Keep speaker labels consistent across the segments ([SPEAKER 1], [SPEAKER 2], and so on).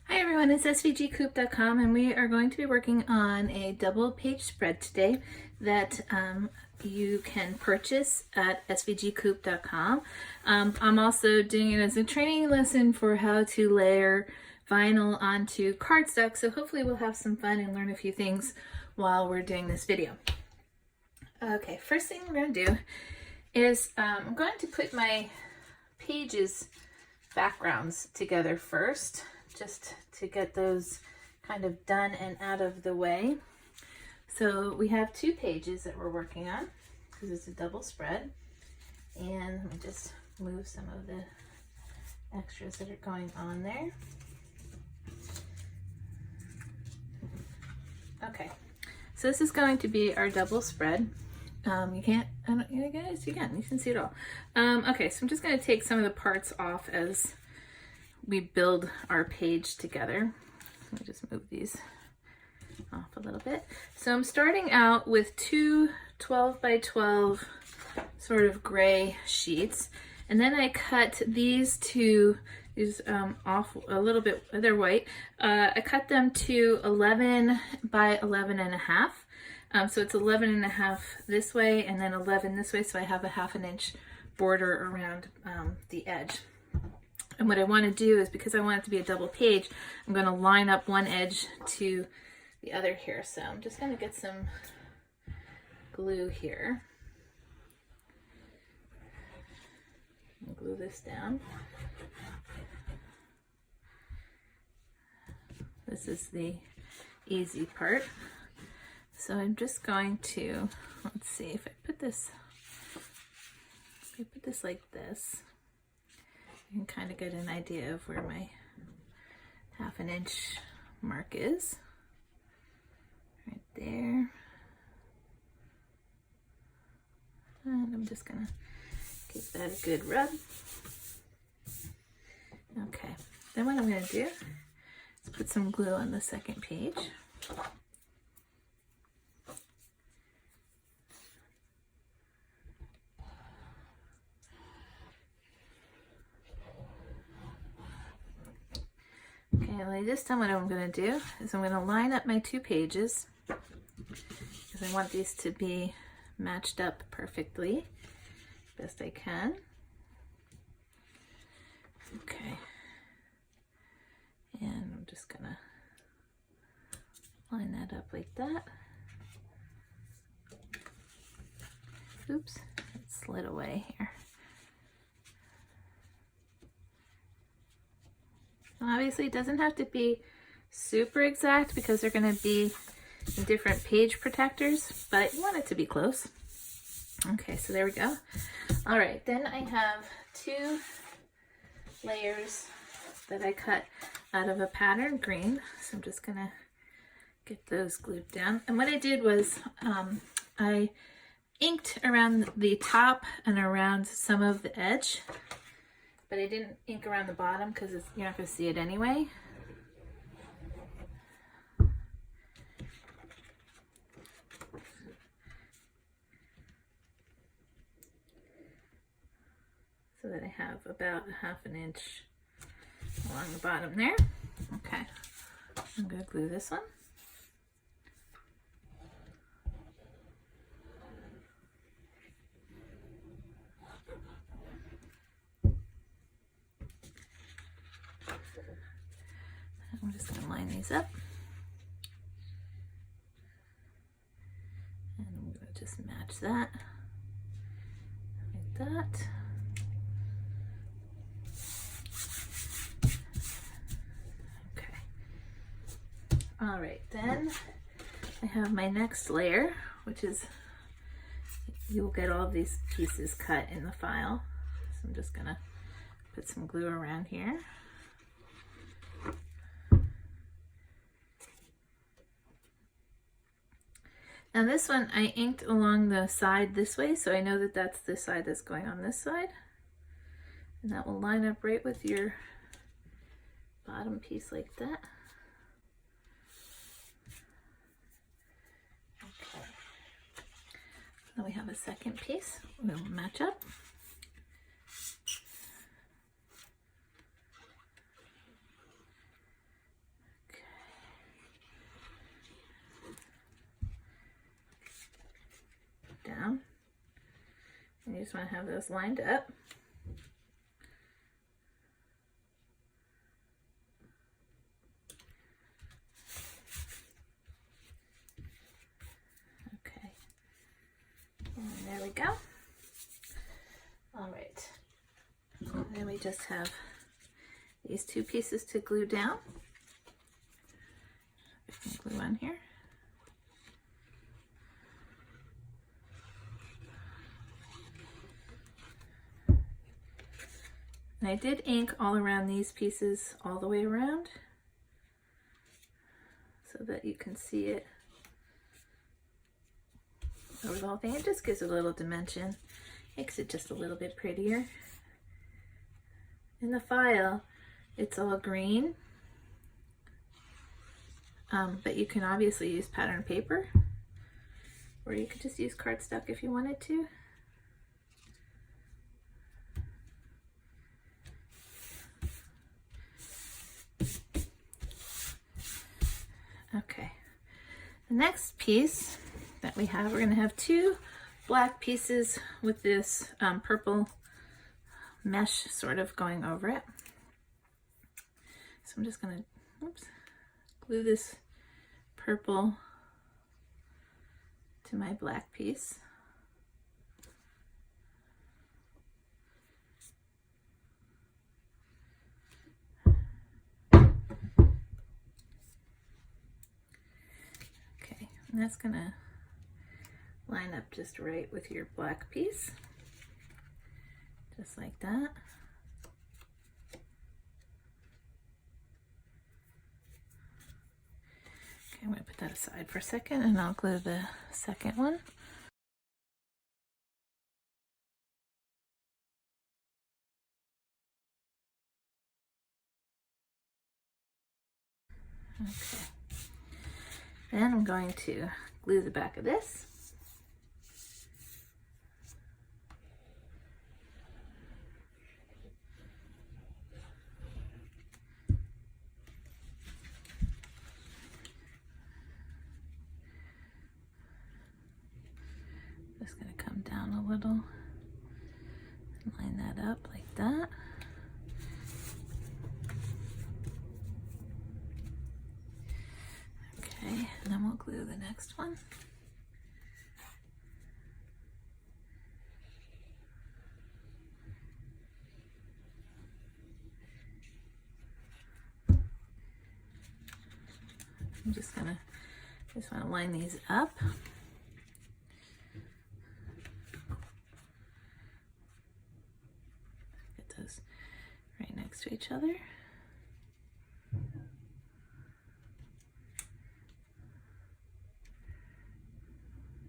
[SPEAKER 1] Hi everyone, it's svgcoop.com and we are going to be working on a double page spread today that you can purchase at svgcoop.com. I'm also doing it as a training lesson for how to layer vinyl onto cardstock, so hopefully we'll have some fun and learn a few things while we're doing this video. Okay, first thing we're going to do is I'm going to put my pages backgrounds together first, just to get those kind of done and out of the way. So we have two pages that we're working on because it's a double spread. And let me just move some of the extras that are going on there. Okay, so this is going to be our double spread. You can't, you guys, you can see it all. Okay, so I'm just going to take some of the parts off as we build our page together. Let me just move these off a little bit. So I'm starting out with two 12 by 12 sort of gray sheets, and then I cut these off a little bit. They're white. I cut them to 11 by 11 and a half. So it's 11 and a half this way and then 11 this way, so I have a 1/2 inch border around the edge. And what I want to do is, because I want it to be a double page, I'm going to line up one edge to the other here. So I'm just going to get some glue here and glue this down. This is the easy part. So I'm just going to, let's see, if I put this like this, you can kind of get an idea of where my 1/2 inch mark is. Right there. And I'm just gonna give that a good rub. Okay, then what I'm gonna do is put some glue on the second page. Okay, well, this time what I'm going to do is I'm going to line up my two pages because I want these to be matched up perfectly, best I can. Okay, and I'm just going to line that up like that. Oops, it slid away here. Obviously, it doesn't have to be super exact because they're going to be in different page protectors, but you want it to be close. Okay, so there we go. All right, then I have two layers that I cut out of a pattern green. So I'm just going to get those glued down. And what I did was I inked around the top and around some of the edge, but I didn't ink around the bottom because you're not going to see it anyway. So that I have about a 1/2 inch along the bottom there. Okay, I'm going to glue this one. I'm just going to line these up. And I'm going to just match that like that. Okay. All right, then I have my next layer, which is, you'll get all of these pieces cut in the file. So I'm just going to put some glue around here. Now this one I inked along the side this way, so I know that that's the side that's going on this side. And that will line up right with your bottom piece like that. Okay. Then we have a second piece. We'll match up. You just want to have those lined up. Okay, and there we go. All right, then we just have these two pieces to glue down. We can glue on here. And I did ink all around these pieces all the way around so that you can see it over the whole thing. It just gives it a little dimension, makes it just a little bit prettier. In the file, it's all green, but you can obviously use pattern paper, or you could just use cardstock if you wanted to. Okay, the next piece that we have, we're going to have two black pieces with this purple mesh sort of going over it. So I'm just going to glue this purple to my black piece. And that's gonna line up just right with your black piece, just like that. Okay, I'm gonna put that aside for a second and I'll glue the second one. Okay. Then I'm going to glue the back of this. Just going to come down a little and line that up like that. Okay, and then we'll glue the next one. I'm just want to line these up. Get those right next to each other.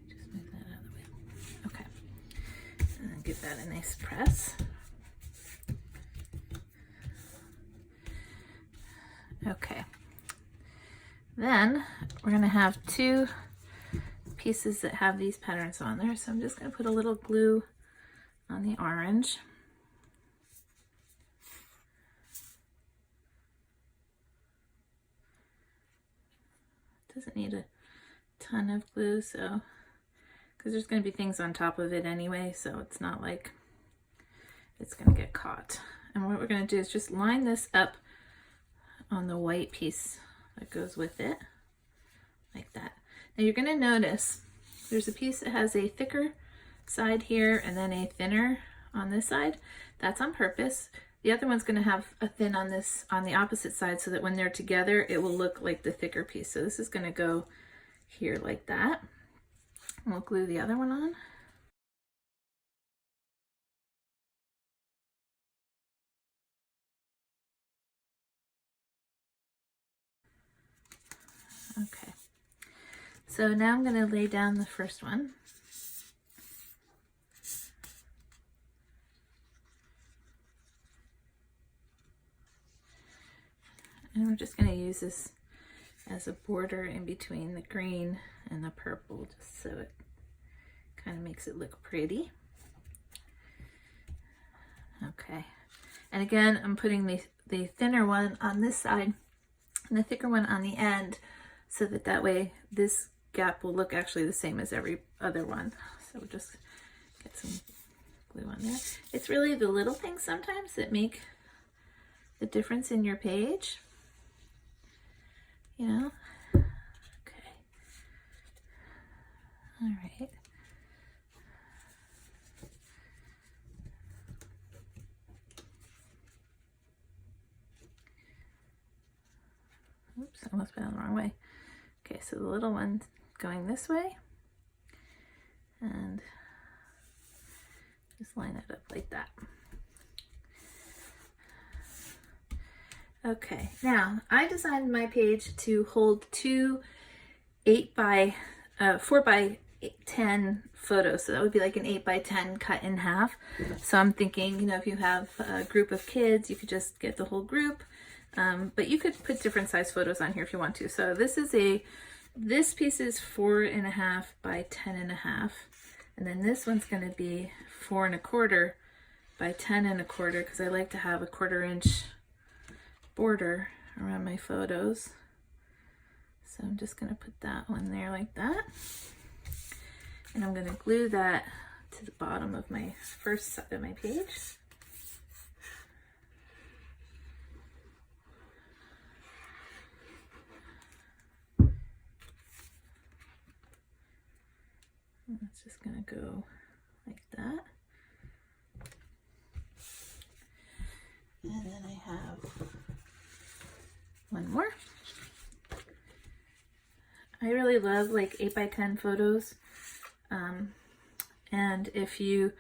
[SPEAKER 1] Just move that out of the way. Okay, and then give that a nice press. Okay. Then we're going to have two pieces that have these patterns on there. So I'm just going to put a little glue on the orange. Doesn't need a ton of glue, so because there's going to be things on top of it anyway, so it's not like it's going to get caught. And what we're going to do is just line this up on the white piece that goes with it, like that. Now you're going to notice there's a piece that has a thicker side here and then a thinner on this side. That's on purpose. The other one's going to have a thin on this on the opposite side so that when they're together it will look like the thicker piece. So this is going to go here like that. And we'll glue the other one on. Okay, so now I'm going to lay down the first one. And we're just going to use this as a border in between the green and the purple, just so it kind of makes it look pretty. Okay, and again, I'm putting the thinner one on this side and the thicker one on the end, so that way this gap will look actually the same as every other one. So we'll just get some glue on there. It's really the little things sometimes that make the difference in your page, you know? Okay. All right. Oops, I almost put it the wrong way. Okay, so the little one's going this way, and just line it up like that. Okay, now I designed my page to hold two 4 by 10 photos, so that would be like an 8 by 10 cut in half. So I'm thinking, you know, if you have a group of kids, you could just get the whole group, but you could put different size photos on here if you want to. So this piece is 4.5 by 10.5, and then this one's going to be 4.25 by 10.25, because I like to have a 1/4 inch border around my photos. So I'm just going to put that one there like that, and I'm going to glue that to the bottom of my first side of my page. And it's just going to go like that. And then I have one more. I really love like 8 by 10 photos. And if you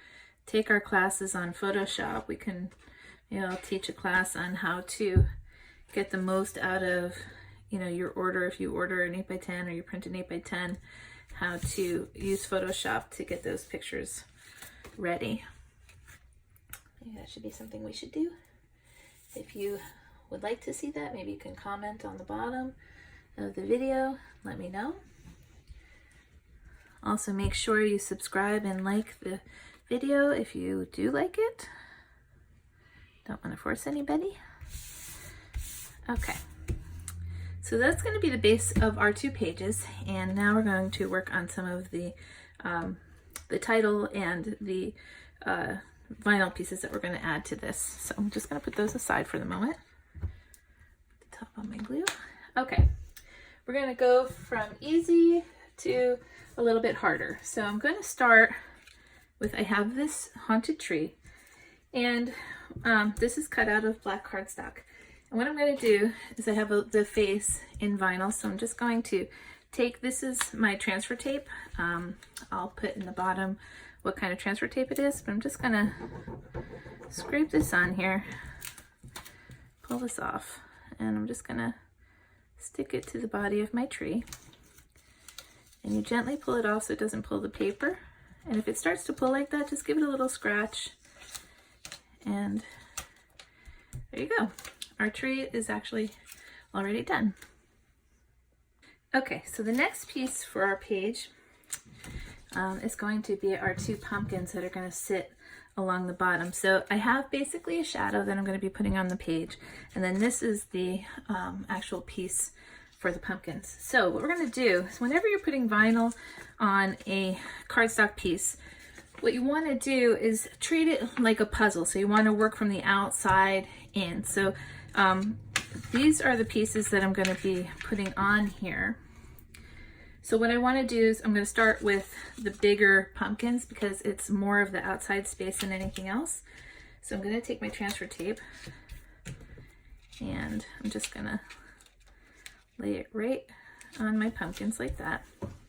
[SPEAKER 1] take our classes on Photoshop, we can, you know, teach a class on how to get the most out of, you know, your order. If you order an 8 by 10 or you print an 8 by 10, how to use Photoshop to get those pictures ready. Maybe that should be something we should do. If you would like to see that, maybe you can comment on the bottom of the video, let me know. Also, make sure you subscribe and like the video if you do like it. Don't want to force anybody. Okay, so that's going to be the base of our 2 pages, and now we're going to work on some of the title and the vinyl pieces that we're going to add to this. So I'm just going to put those aside for the moment. Put the top on my glue. Okay, we're going to go from easy to a little bit harder. So I'm going to start with, I have this haunted tree, and this is cut out of black cardstock. And what I'm going to do is I have the face in vinyl, so I'm just going to take, this is my transfer tape. I'll put in the bottom what kind of transfer tape it is, but I'm just going to scrape this on here, pull this off, and I'm just going to stick it to the body of my tree. And you gently pull it off so it doesn't pull the paper. And if it starts to pull like that, just give it a little scratch. And there you go. Our tree is actually already done. Okay, so the next piece for our page is going to be our 2 pumpkins that are going to sit along the bottom. So I have basically a shadow that I'm going to be putting on the page, and then this is the actual piece for the pumpkins. So what we're going to do is, whenever you're putting vinyl on a cardstock piece, what you want to do is treat it like a puzzle. So you want to work from the outside in. So these are the pieces that I'm going to be putting on here. So what I want to do is I'm going to start with the bigger pumpkins because it's more of the outside space than anything else. So I'm going to take my transfer tape and I'm just going to lay it right on my pumpkins like that.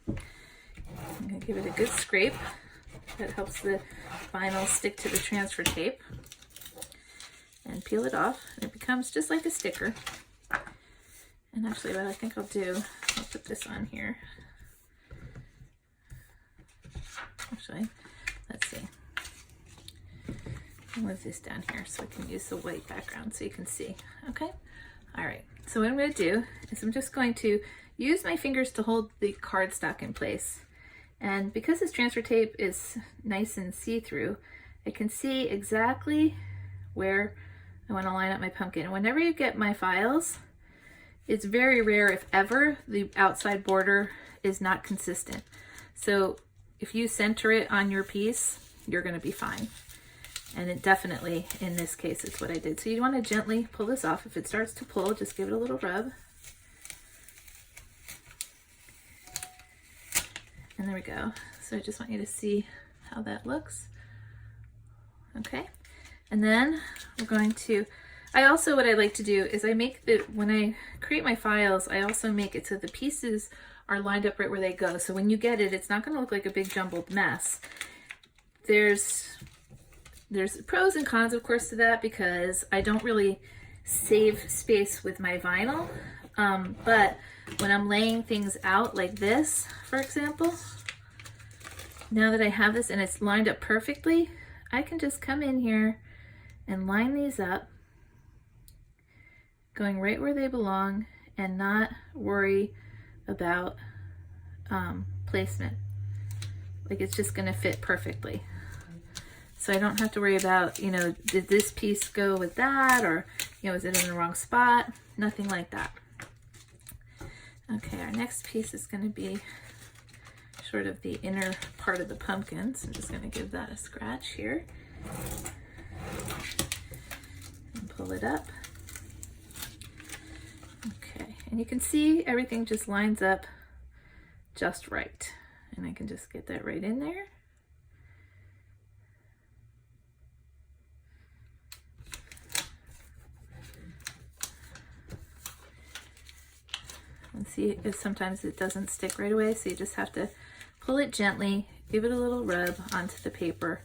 [SPEAKER 1] I'm going to give it a good scrape. That helps the vinyl stick to the transfer tape. And peel it off, and it becomes just like a sticker. And actually what I think I'll do, I'll put this on here. Actually, let's see. I'll move this down here so I can use the white background so you can see. Okay? All right, so what I'm going to do is I'm just going to use my fingers to hold the cardstock in place. And because this transfer tape is nice and see-through, I can see exactly where I want to line up my pumpkin. And whenever you get my files, it's very rare, if ever, the outside border is not consistent. So if you center it on your piece, you're going to be fine. And it definitely, in this case, it's what I did. So you want to gently pull this off. If it starts to pull, just give it a little rub. And there we go. So I just want you to see how that looks. Okay. And then we're going to, what I like to do is I make when I create my files, I also make it so the pieces are lined up right where they go. So when you get it, it's not going to look like a big jumbled mess. There's pros and cons, of course, to that, because I don't really save space with my vinyl. But when I'm laying things out like this, for example, now that I have this and it's lined up perfectly, I can just come in here and line these up, going right where they belong, and not worry about placement. Like, it's just gonna fit perfectly. So I don't have to worry about, you know, did this piece go with that, or, you know, is it in the wrong spot? Nothing like that. Okay, our next piece is going to be sort of the inner part of the pumpkin. So I'm just going to give that a scratch here. And pull it up. Okay, and you can see everything just lines up just right. And I can just get that right in there. And see, sometimes it doesn't stick right away, so you just have to pull it gently, give it a little rub onto the paper,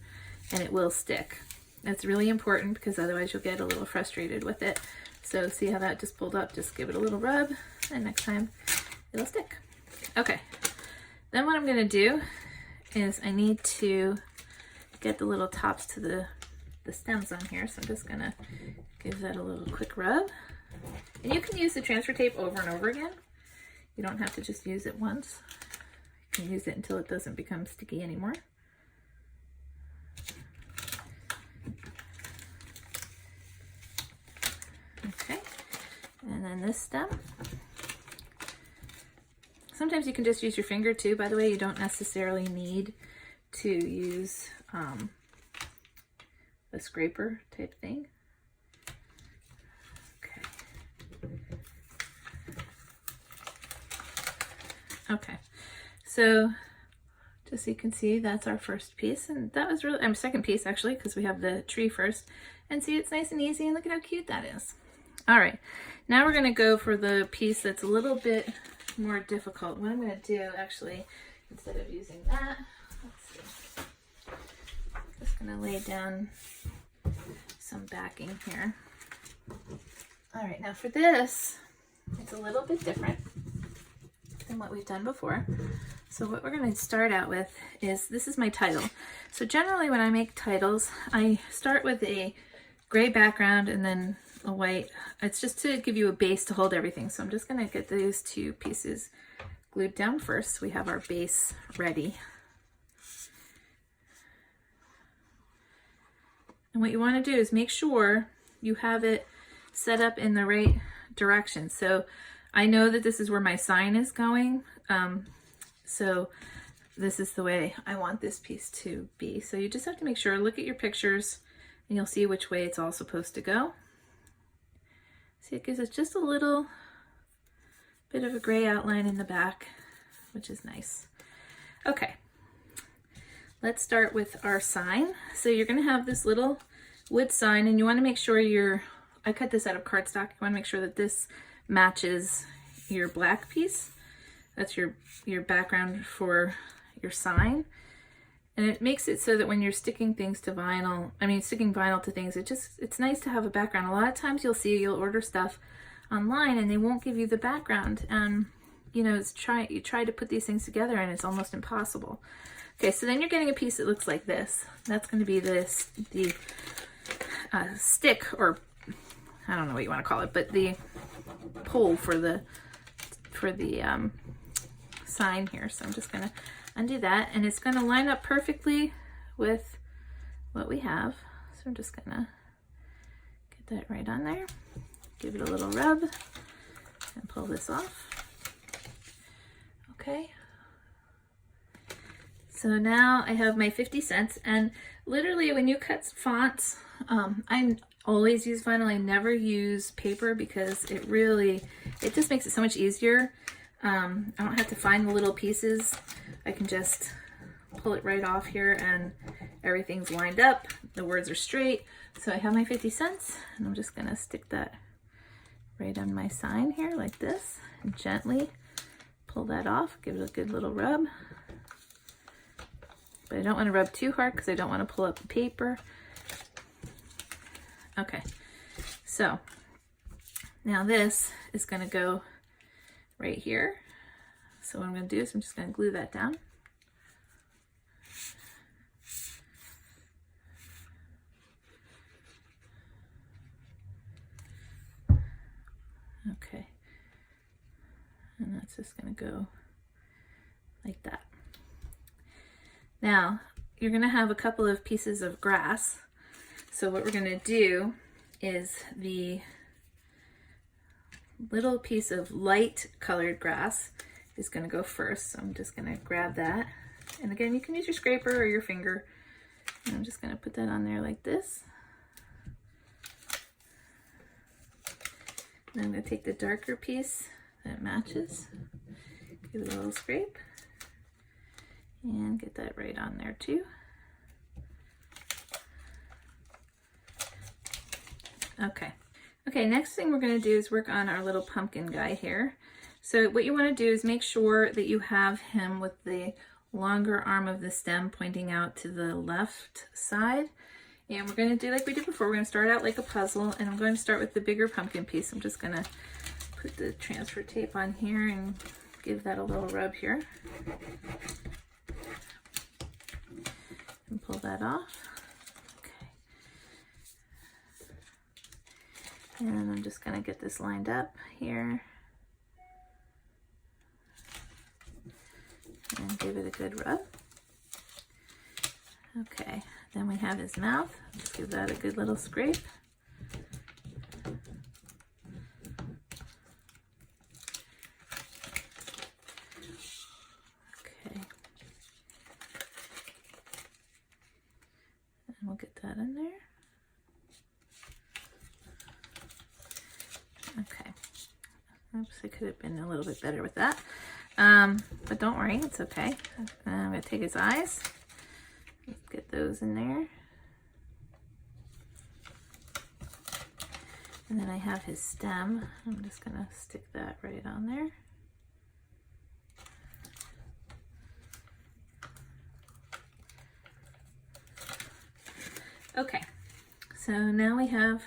[SPEAKER 1] and it will stick. That's really important because otherwise you'll get a little frustrated with it. So see how that just pulled up? Just give it a little rub, and next time it'll stick. Okay, then what I'm gonna do is I need to get the little tops to the stems on here, so I'm just gonna give that a little quick rub. And you can use the transfer tape over and over again. You don't have to just use it once. You can use it until it doesn't become sticky anymore. Okay, and then this stem. Sometimes you can just use your finger too. By the way, you don't necessarily need to use a scraper type thing. Okay, so just so you can see, that's our first piece, and that was really, second piece actually, because we have the tree first. And see, it's nice and easy, and look at how cute that is. All right, now we're gonna go for the piece that's a little bit more difficult. What I'm gonna do, actually, instead of using that, let's see, I'm just gonna lay down some backing here. All right, now for this, it's a little bit different than what we've done before. So what we're going to start out with is, this is my title. So generally when I make titles, I start with a gray background and then a white. It's just to give you a base to hold everything. So I'm just going to get these two pieces glued down first. We have our base ready. And what you want to do is make sure you have it set up in the right direction. So I know that this is where my sign is going, so this is the way I want this piece to be. So you just have to make sure, look at your pictures, and you'll see which way it's all supposed to go. See, it gives us just a little bit of a gray outline in the back, which is nice. Okay, let's start with our sign. So you're going to have this little wood sign, and you want to make sure I cut this out of cardstock. You want to make sure that this matches your black piece. That's your background for your sign. And it makes it so that when you're sticking things to vinyl, sticking vinyl to things, it's nice to have a background. A lot of times you'll order stuff online and they won't give you the background. And you know, you try to put these things together and it's almost impossible. Okay, so then you're getting a piece that looks like this. That's going to be the stick, or I don't know what you want to call it, but the pole for the sign here. So I'm just going to undo that, and it's going to line up perfectly with what we have. So I'm just going to get that right on there, give it a little rub, and pull this off. Okay. So now I have my 50 cents, and literally when you cut fonts, I always use vinyl. I never use paper because it just makes it so much easier. I don't have to find the little pieces. I can just pull it right off here and everything's lined up. The words are straight. So I have my 50 cents and I'm just gonna stick that right on my sign here like this and gently pull that off, give it a good little rub. But I don't want to rub too hard because I don't want to pull up the paper. Okay, so now this is going to go right here. So what I'm going to do is I'm just going to glue that down. Okay, and that's just going to go like that. Now, you're going to have a couple of pieces of grass. So what we're going to do is the little piece of light colored grass is going to go first. So I'm just going to grab that. And again, you can use your scraper or your finger. And I'm just going to put that on there like this. Then I'm going to take the darker piece that matches, give it a little scrape. And get that right on there too. Okay. Okay, next thing we're going to do is work on our little pumpkin guy here. So what you want to do is make sure that you have him with the longer arm of the stem pointing out to the left side. And we're going to do like we did before. We're going to start out like a puzzle, and I'm going to start with the bigger pumpkin piece. I'm just going to put the transfer tape on here and give that a little rub here. And pull that off. Okay. And I'm just going to get this lined up here. And give it a good rub. Okay, then we have his mouth. Just give that a good little scrape. We'll get that in there. Okay. Oops, I could have been a little bit better with that. But don't worry, it's okay. I'm going to take his eyes. Let's get those in there. And then I have his stem. I'm just going to stick that right on there. Okay, so now we have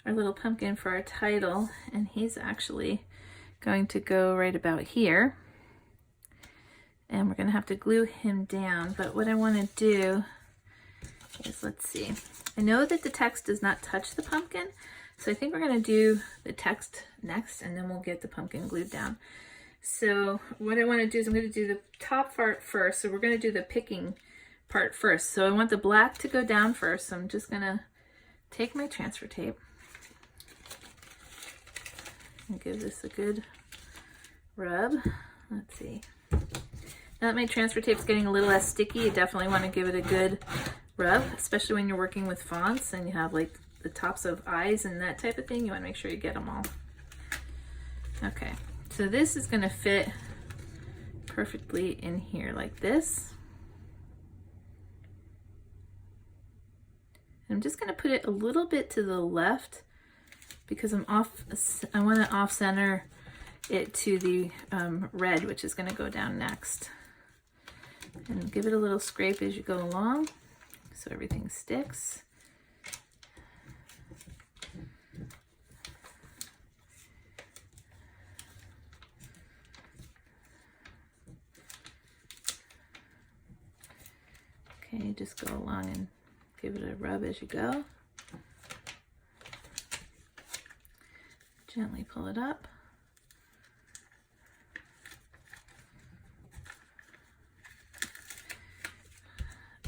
[SPEAKER 1] our little pumpkin for our title, and he's actually going to go right about here. And we're going to have to glue him down, but what I want to do is, let's see. I know that the text does not touch the pumpkin, so I think we're going to do the text next, and then we'll get the pumpkin glued down. So what I want to do is I'm going to do the top part first, so we're going to do the picking part first. So I want the black to go down first. So I'm just gonna take my transfer tape and give this a good rub. Let's see. Now that my transfer tape's getting a little less sticky, you definitely want to give it a good rub, especially when you're working with fonts and you have like the tops of eyes and that type of thing. You want to make sure you get them all. Okay, so this is going to fit perfectly in here like this. I'm just going to put it a little bit to the left because I want to off center it to the red, which is going to go down next. And give it a little scrape as you go along so everything sticks. Okay, just go along and give it a rub as you go. Gently pull it up.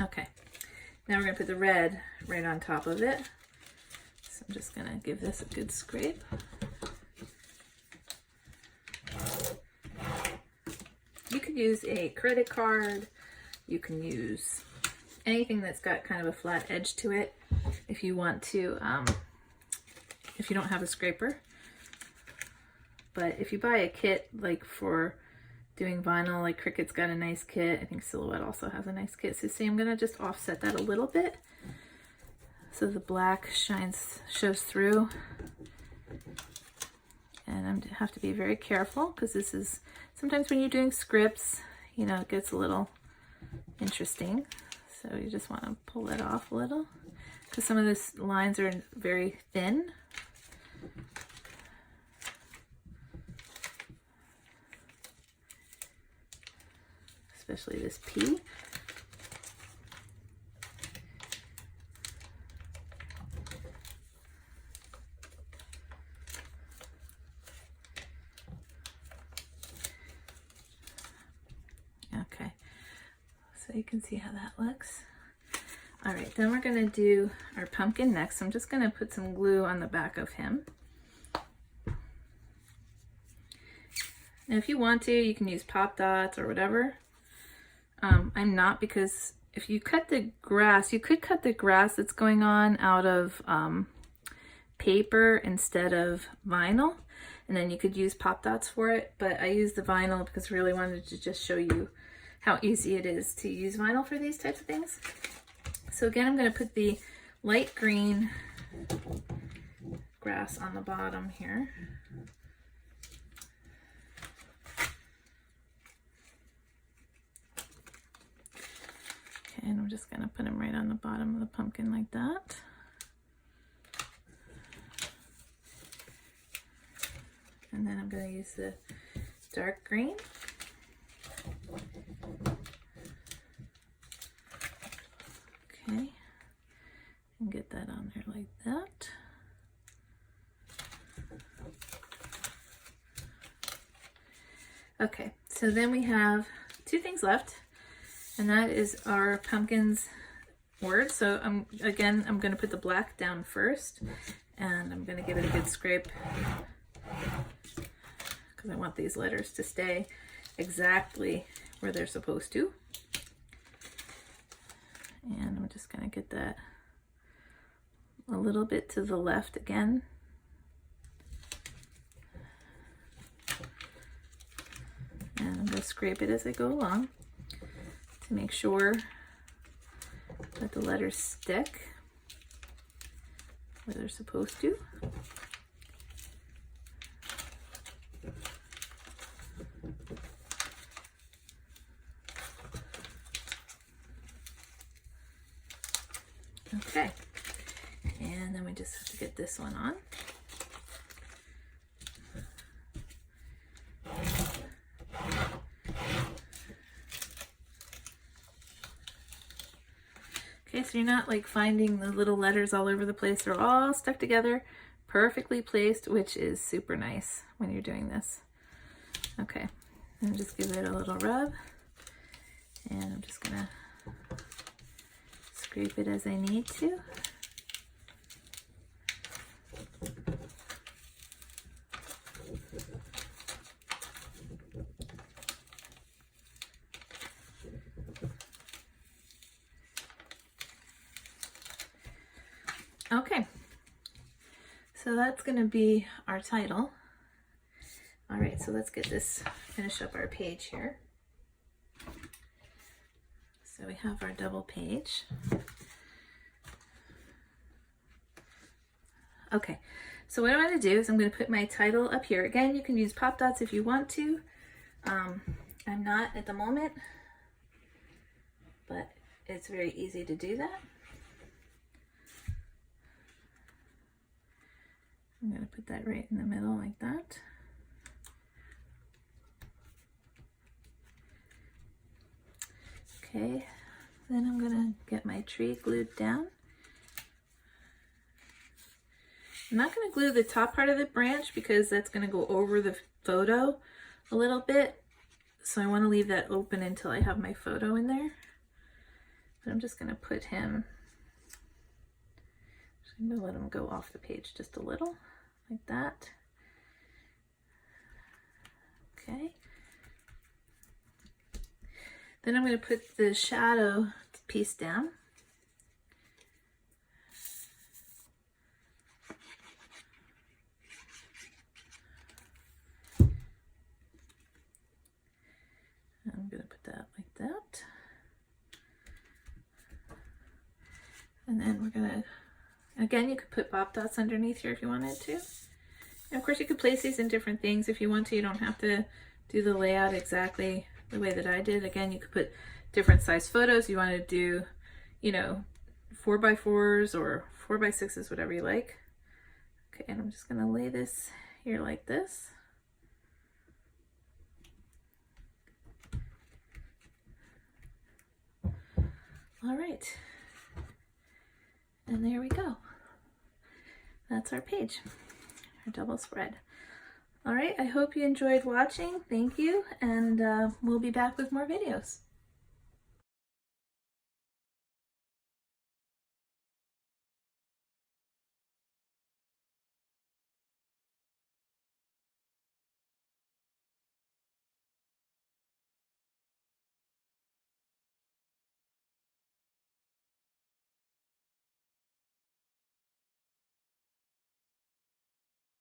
[SPEAKER 1] Okay, now we're going to put the red right on top of it. So I'm just going to give this a good scrape. You could use a credit card. You can use anything that's got kind of a flat edge to it if you want to, if you don't have a scraper. But if you buy a kit like for doing vinyl, like Cricut's got a nice kit, I think Silhouette also has a nice kit. So see, I'm gonna just offset that a little bit so the black shows through. And I have to be very careful because this is, sometimes when you're doing scripts, you know, it gets a little interesting. So you just want to pull that off a little because some of these lines are very thin. Especially this P. Okay, so you can see how that looks. All right, then we're gonna do our pumpkin next. So I'm just gonna put some glue on the back of him. Now if you want to, you can use pop dots or whatever. I'm not, because if you cut the grass, you could cut the grass that's going on out of paper instead of vinyl, and then you could use pop dots for it, but I use the vinyl because I really wanted to just show you how easy it is to use vinyl for these types of things. So again, I'm going to put the light green grass on the bottom here. Okay, and I'm just going to put them right on the bottom of the pumpkin like that. And then I'm going to use the dark green. Okay, and get that on there like that. Okay, so then we have two things left, and that is our pumpkin's words. So I'm going to put the black down first, and I'm going to give it a good scrape because I want these letters to stay exactly where they're supposed to. And I'm just going to get that a little bit to the left again. And I'm going to scrape it as I go along to make sure that the letters stick where they're supposed to. Okay, and then we just have to get this one on. Okay, so you're not like finding the little letters all over the place. They're all stuck together, perfectly placed, which is super nice when you're doing this. Okay, and just give it a little rub, and I'm just gonna scrape it as I need to. Okay, so that's going to be our title. All right, so let's get this, finish up our page here. So we have our double page. Okay, so what I'm going to do is I'm going to put my title up here. Again, you can use pop dots if you want to. I'm not at the moment, but it's very easy to do that. I'm going to put that right in the middle like that. Okay, then I'm going to get my tree glued down. I'm not going to glue the top part of the branch because that's going to go over the photo a little bit. So I want to leave that open until I have my photo in there. But I'm just going to put him, I'm going to let him go off the page just a little, like that. Okay. Then I'm going to put the shadow piece down. I'm going to put that like that. And then we're going to, again, you could put pop dots underneath here if you wanted to. And of course you could place these in different things if you want to. You don't have to do the layout exactly the way that I did. Again, you could put different size photos. You want to do, you know, 4x4s or 4x6s, whatever you like. Okay, and I'm just going to lay this here like this. All right, and there we go. That's our page, our double spread. All right, I hope you enjoyed watching. Thank you, and we'll be back with more videos.